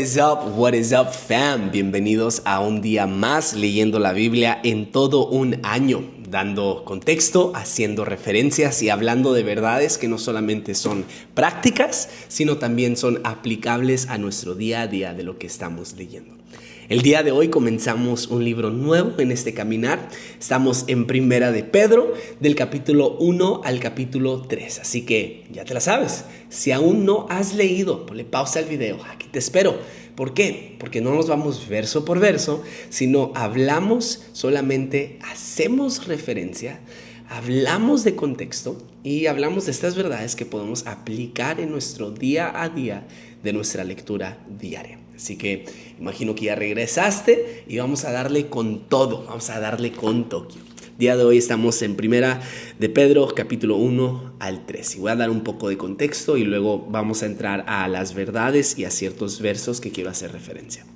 What is up, fam? Bienvenidos a un día más leyendo la Biblia en todo un año, dando contexto, haciendo referencias y hablando de verdades que no solamente son prácticas, sino también son aplicables a nuestro día a día de lo que estamos leyendo. El día de hoy comenzamos un libro nuevo en este caminar. Estamos en Primera de Pedro, del capítulo 1 al capítulo 3. Así que ya te la sabes. Si aún no has leído, ponle pausa al video. Aquí te espero. ¿Por qué? Porque no nos vamos verso por verso, sino hablamos solamente, hacemos referencia, hablamos de contexto y hablamos de estas verdades que podemos aplicar en nuestro día a día de nuestra lectura diaria. Así que imagino que ya regresaste y vamos a darle con todo, vamos a darle con Tokio. Día de hoy estamos en Primera de Pedro, capítulo 1 al 3. Y voy a dar un poco de contexto y luego vamos a entrar a las verdades y a ciertos versos que quiero hacer referencia.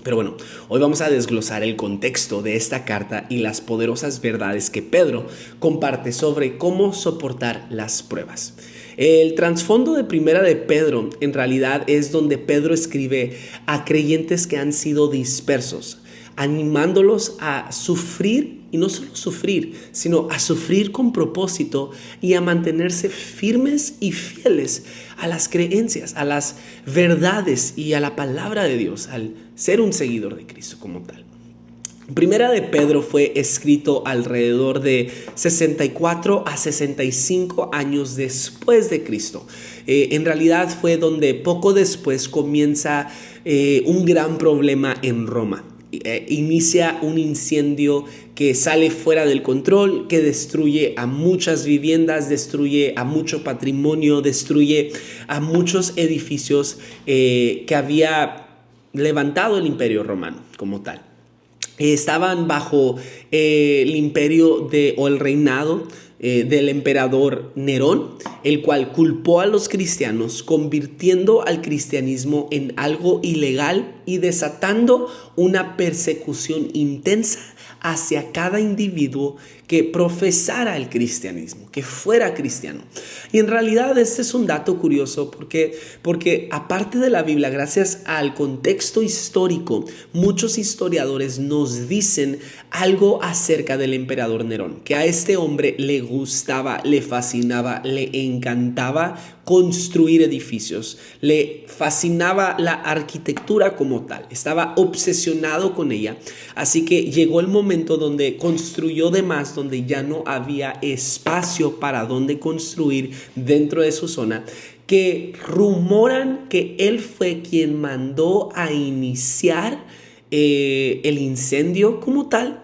Pero bueno, hoy vamos a desglosar el contexto de esta carta y las poderosas verdades que Pedro comparte sobre cómo soportar las pruebas. El trasfondo de Primera de Pedro en realidad es donde Pedro escribe a creyentes que han sido dispersos, animándolos a sufrir, y no solo sufrir, sino a sufrir con propósito y a mantenerse firmes y fieles a las creencias, a las verdades y a la palabra de Dios, al ser un seguidor de Cristo como tal. Primera de Pedro fue escrito alrededor de 64 a 65 años después de Cristo. En realidad fue donde poco después comienza un gran problema en Roma. Inicia un incendio que sale fuera del control, que destruye a muchas viviendas, destruye a mucho patrimonio, destruye a muchos edificios que había levantado el Imperio Romano como tal. Estaban bajo el imperio o el reinado del emperador Nerón, el cual culpó a los cristianos, convirtiendo al cristianismo en algo ilegal y desatando una persecución intensa hacia cada individuo que profesara el cristianismo, que fuera cristiano. Y en realidad este es un dato curioso porque aparte de la Biblia, gracias al contexto histórico, muchos historiadores nos dicen algo acerca del emperador Nerón, que a este hombre le gustaba, le fascinaba, le encantaba construir edificios, le fascinaba la arquitectura como tal, estaba obsesionado con ella, así que llegó el momento donde construyó de más, donde ya no había espacio para donde construir dentro de su zona, que rumoran que él fue quien mandó a iniciar el incendio como tal,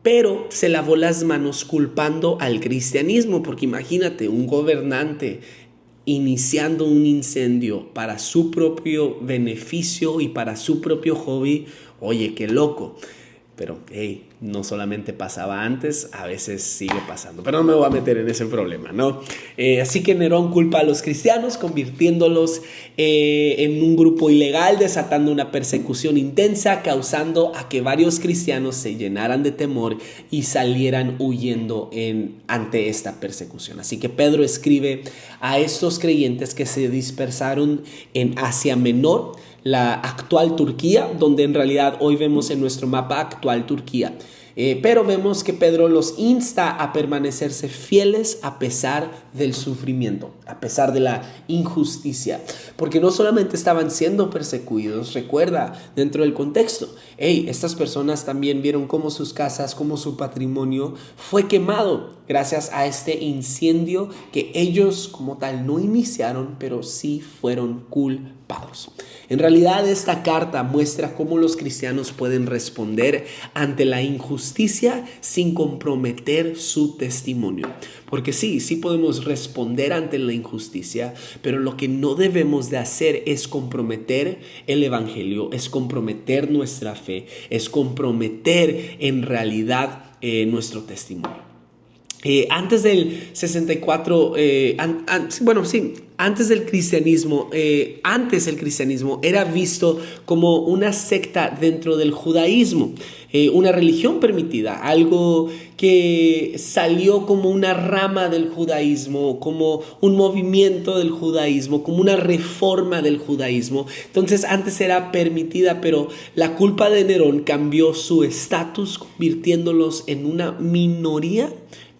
pero se lavó las manos culpando al cristianismo, porque imagínate un gobernante iniciando un incendio para su propio beneficio y para su propio hobby. Oye, qué loco. Pero no solamente pasaba antes, a veces sigue pasando. Pero no me voy a meter en ese problema, ¿no? Así que Nerón culpa a los cristianos, convirtiéndolos en un grupo ilegal, desatando una persecución intensa, causando a que varios cristianos se llenaran de temor y salieran huyendo ante esta persecución. Así que Pedro escribe a estos creyentes que se dispersaron en Asia Menor, la actual Turquía, donde en realidad hoy vemos en nuestro mapa actual Turquía. Pero vemos que Pedro los insta a permanecerse fieles a pesar del sufrimiento, a pesar de la injusticia, porque no solamente estaban siendo perseguidos, recuerda, dentro del contexto, estas personas también vieron cómo sus casas, cómo su patrimonio fue quemado gracias a este incendio que ellos como tal no iniciaron, pero sí fueron culpados. En realidad esta carta muestra cómo los cristianos pueden responder ante la injusticia sin comprometer su testimonio. Porque sí podemos responder ante la injusticia, pero lo que no debemos de hacer es comprometer el evangelio, es comprometer nuestra fe, es comprometer en realidad nuestro testimonio. Antes del 64, antes del cristianismo, antes el cristianismo era visto como una secta dentro del judaísmo, una religión permitida, algo que salió como una rama del judaísmo, como un movimiento del judaísmo, como una reforma del judaísmo. Entonces antes era permitida, pero la culpa de Nerón cambió su estatus, convirtiéndolos en una minoría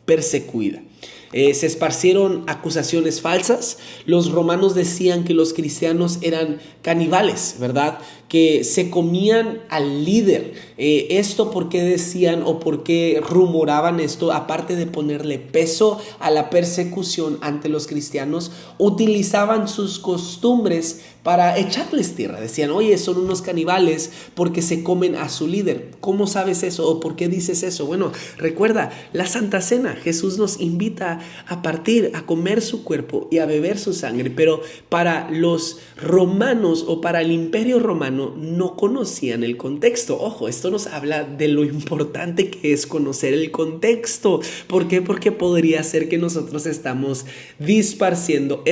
perseguida. Se esparcieron acusaciones falsas. Los romanos decían que los cristianos eran caníbales, ¿verdad? Que se comían al líder. Esto por qué decían o por qué rumoraban esto, aparte de ponerle peso a la persecución ante los cristianos, utilizaban sus costumbres para echarles tierra. Decían, oye, son unos caníbales porque se comen a su líder. ¿Cómo sabes eso o por qué dices eso? Bueno, recuerda, la Santa Cena, Jesús nos invita a partir, a comer su cuerpo y a beber su sangre, pero para los romanos o para el Imperio Romano no conocían el contexto. Ojo, esto nos habla de lo importante que es conocer el contexto. ¿Por qué? Porque podría ser que nosotros estamos esparciendo,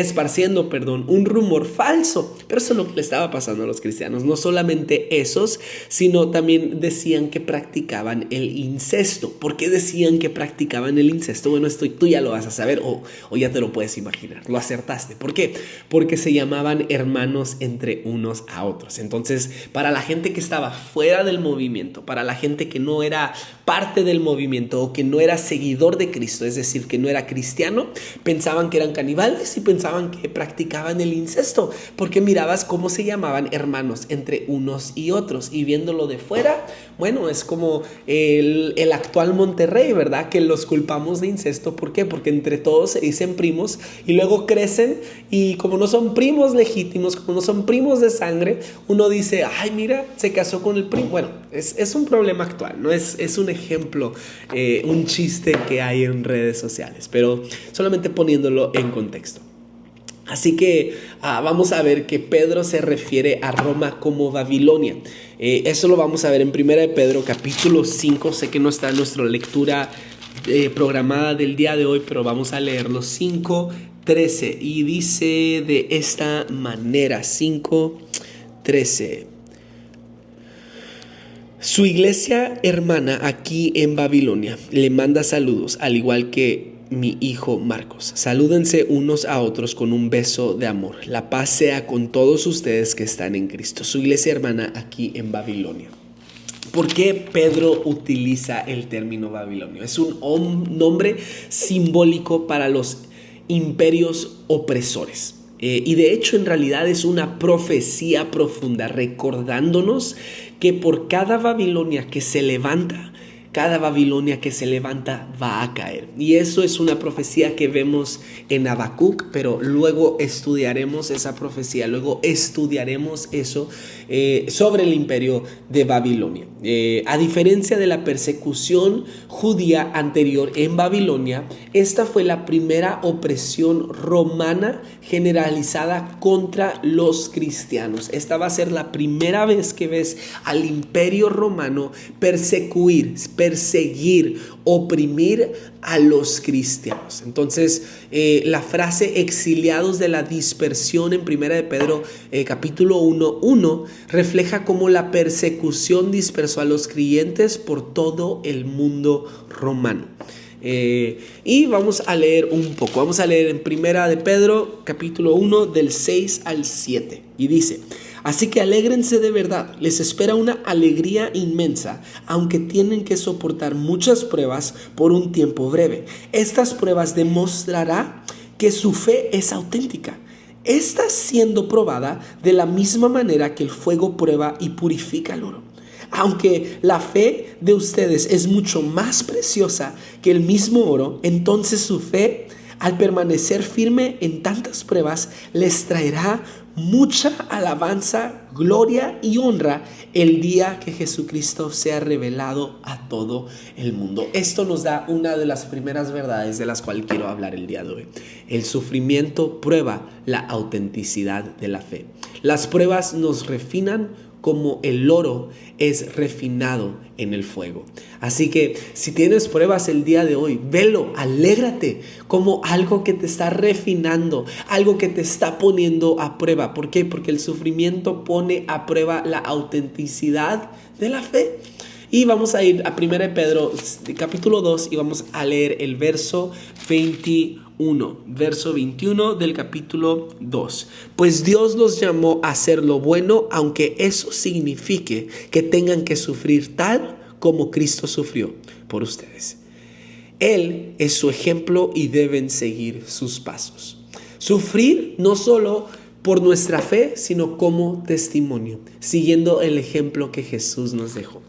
un rumor falso. Pero eso es lo que le estaba pasando a los cristianos. No solamente esos, sino también decían que practicaban el incesto. ¿Por qué decían que practicaban el incesto? Bueno, esto tú ya lo vas a saber o ya te lo puedes imaginar. Lo acertaste. ¿Por qué? Porque se llamaban hermanos entre unos a otros. Entonces, para la gente que estaba fuera del movimiento, para la gente que no era parte del movimiento o que no era seguidor de Cristo, es decir, que no era cristiano, pensaban que eran caníbales y pensaban que practicaban el incesto, porque mirabas cómo se llamaban hermanos entre unos y otros, y viéndolo de fuera, bueno, es como el actual Monterrey, ¿verdad? Que los culpamos de incesto. ¿Por qué? Porque entre todos se dicen primos y luego crecen y como no son primos legítimos, como no son primos de sangre, uno dice, ay, mira, se casó con el primo. Bueno, es un problema actual, ¿no? Es un ejemplo, un chiste que hay en redes sociales, pero solamente poniéndolo en contexto. Así que vamos a ver que Pedro se refiere a Roma como Babilonia. Eso lo vamos a ver en 1 de Pedro capítulo 5. Sé que no está en nuestra lectura programada del día de hoy, pero vamos a leerlo. 5:13 y dice de esta manera, 5:13. Su iglesia hermana aquí en Babilonia le manda saludos, al igual que mi hijo Marcos. Salúdense unos a otros con un beso de amor. La paz sea con todos ustedes que están en Cristo. Su iglesia hermana aquí en Babilonia. ¿Por qué Pedro utiliza el término Babilonio? Es un nombre simbólico para los imperios opresores. Y de hecho en realidad es una profecía profunda, recordándonos que por cada Babilonia que se levanta, cada Babilonia que se levanta va a caer. Y eso es una profecía que vemos en Habacuc, pero luego estudiaremos esa profecía, luego estudiaremos eso sobre el imperio de Babilonia. A diferencia de la persecución judía anterior en Babilonia, esta fue la primera opresión romana generalizada contra los cristianos. Esta va a ser la primera vez que ves al imperio romano perseguir, oprimir a los cristianos. Entonces, la frase exiliados de la dispersión en 1 de Pedro capítulo 1:1 refleja cómo la persecución dispersó a los creyentes por todo el mundo romano. Y vamos a leer un poco. Vamos a leer en 1 de Pedro capítulo 1 del 6 al 7 y dice: así que alégrense de verdad, les espera una alegría inmensa, aunque tienen que soportar muchas pruebas por un tiempo breve. Estas pruebas demostrarán que su fe es auténtica. Está siendo probada de la misma manera que el fuego prueba y purifica el oro. Aunque la fe de ustedes es mucho más preciosa que el mismo oro, entonces su fe, al permanecer firme en tantas pruebas, les traerá mucha alabanza, gloria y honra el día que Jesucristo sea revelado a todo el mundo. Esto nos da una de las primeras verdades de las cuales quiero hablar el día de hoy. El sufrimiento prueba la autenticidad de la fe. Las pruebas nos refinan como el oro es refinado en el fuego. Así que si tienes pruebas el día de hoy, velo, alégrate como algo que te está refinando, algo que te está poniendo a prueba. ¿Por qué? Porque el sufrimiento pone a prueba la autenticidad de la fe. Y vamos a ir a 1 Pedro capítulo 2 y vamos a leer el verso 21 del capítulo 2. Pues Dios los llamó a hacer lo bueno, aunque eso signifique que tengan que sufrir tal como Cristo sufrió por ustedes. Él es su ejemplo y deben seguir sus pasos. Sufrir no solo por nuestra fe, sino como testimonio, siguiendo el ejemplo que Jesús nos dejó.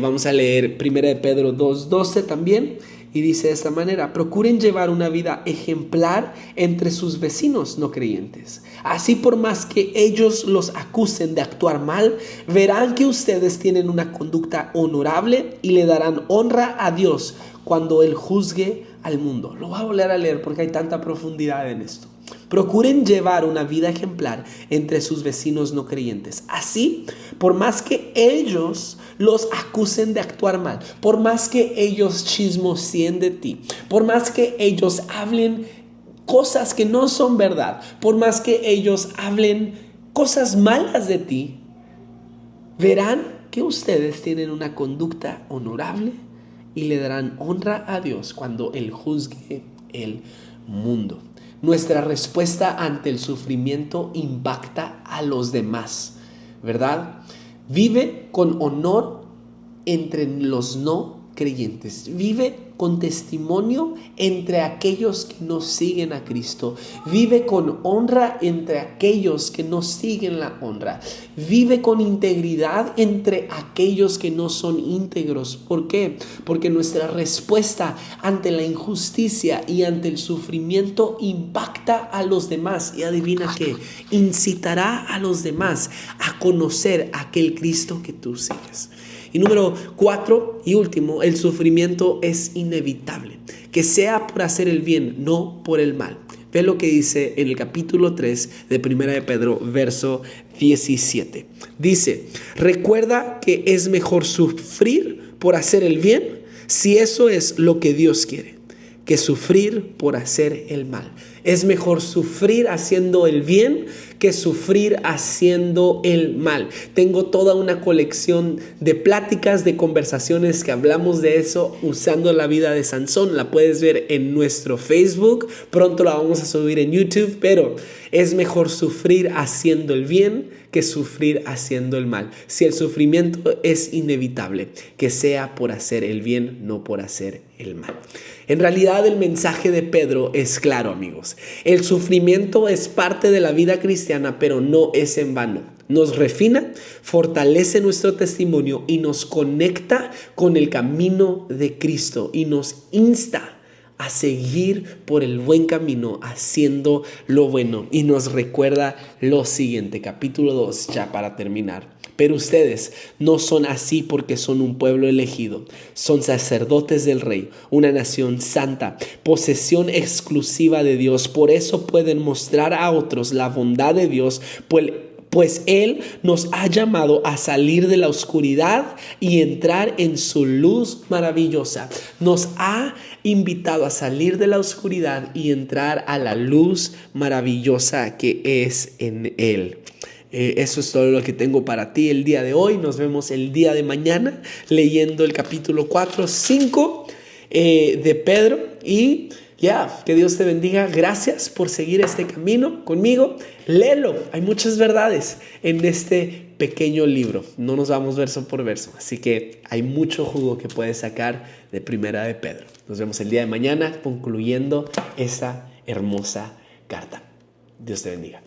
Vamos a leer 1 Pedro 2:12 también, y dice de esta manera: procuren llevar una vida ejemplar entre sus vecinos no creyentes. Así, por más que ellos los acusen de actuar mal, verán que ustedes tienen una conducta honorable y le darán honra a Dios cuando Él juzgue al mundo. Lo voy a volver a leer porque hay tanta profundidad en esto. Procuren llevar una vida ejemplar entre sus vecinos no creyentes. Así, por más que ellos los acusen de actuar mal, por más que ellos chismoseen de ti, por más que ellos hablen cosas que no son verdad, por más que ellos hablen cosas malas de ti, verán que ustedes tienen una conducta honorable y le darán honra a Dios cuando Él juzgue el mundo. Nuestra respuesta ante el sufrimiento impacta a los demás, ¿verdad? Vive con honor entre los no creyentes. Vive con testimonio entre aquellos que no siguen a Cristo. Vive con honra entre aquellos que no siguen la honra. Vive con integridad entre aquellos que no son íntegros. ¿Por qué? Porque nuestra respuesta ante la injusticia y ante el sufrimiento impacta a los demás. Y adivina qué, incitará a los demás a conocer a aquel Cristo que tú sigues. Y número 4 y último, el sufrimiento es inevitable, que sea por hacer el bien, no por el mal. Ve lo que dice en el capítulo 3 de 1 de Pedro, verso 17. Dice: recuerda que es mejor sufrir por hacer el bien, si eso es lo que Dios quiere, que sufrir por hacer el mal. Es mejor sufrir haciendo el bien que sufrir haciendo el mal. Tengo toda una colección de pláticas, de conversaciones que hablamos de eso usando la vida de Sansón. La puedes ver en nuestro Facebook. Pronto la vamos a subir en YouTube, pero es mejor sufrir haciendo el bien que sufrir haciendo el mal. Si el sufrimiento es inevitable, que sea por hacer el bien, no por hacer el mal. En realidad, el mensaje de Pedro es claro, amigos. El sufrimiento es parte de la vida cristiana, pero no es en vano. Nos refina, fortalece nuestro testimonio y nos conecta con el camino de Cristo y nos insta a seguir por el buen camino, haciendo lo bueno. Y nos recuerda lo siguiente, capítulo 2, ya para terminar. Pero ustedes no son así porque son un pueblo elegido, son sacerdotes del Rey, una nación santa, posesión exclusiva de Dios. Por eso pueden mostrar a otros la bondad de Dios, pues Él nos ha llamado a salir de la oscuridad y entrar en su luz maravillosa. Nos ha invitado a salir de la oscuridad y entrar a la luz maravillosa que es en Él. Eso es todo lo que tengo para ti el día de hoy. Nos vemos el día de mañana leyendo el capítulo 4, 5 de Pedro. Y que Dios te bendiga. Gracias por seguir este camino conmigo. Léelo. Hay muchas verdades en este pequeño libro. No nos vamos verso por verso. Así que hay mucho jugo que puedes sacar de Primera de Pedro. Nos vemos el día de mañana concluyendo esta hermosa carta. Dios te bendiga.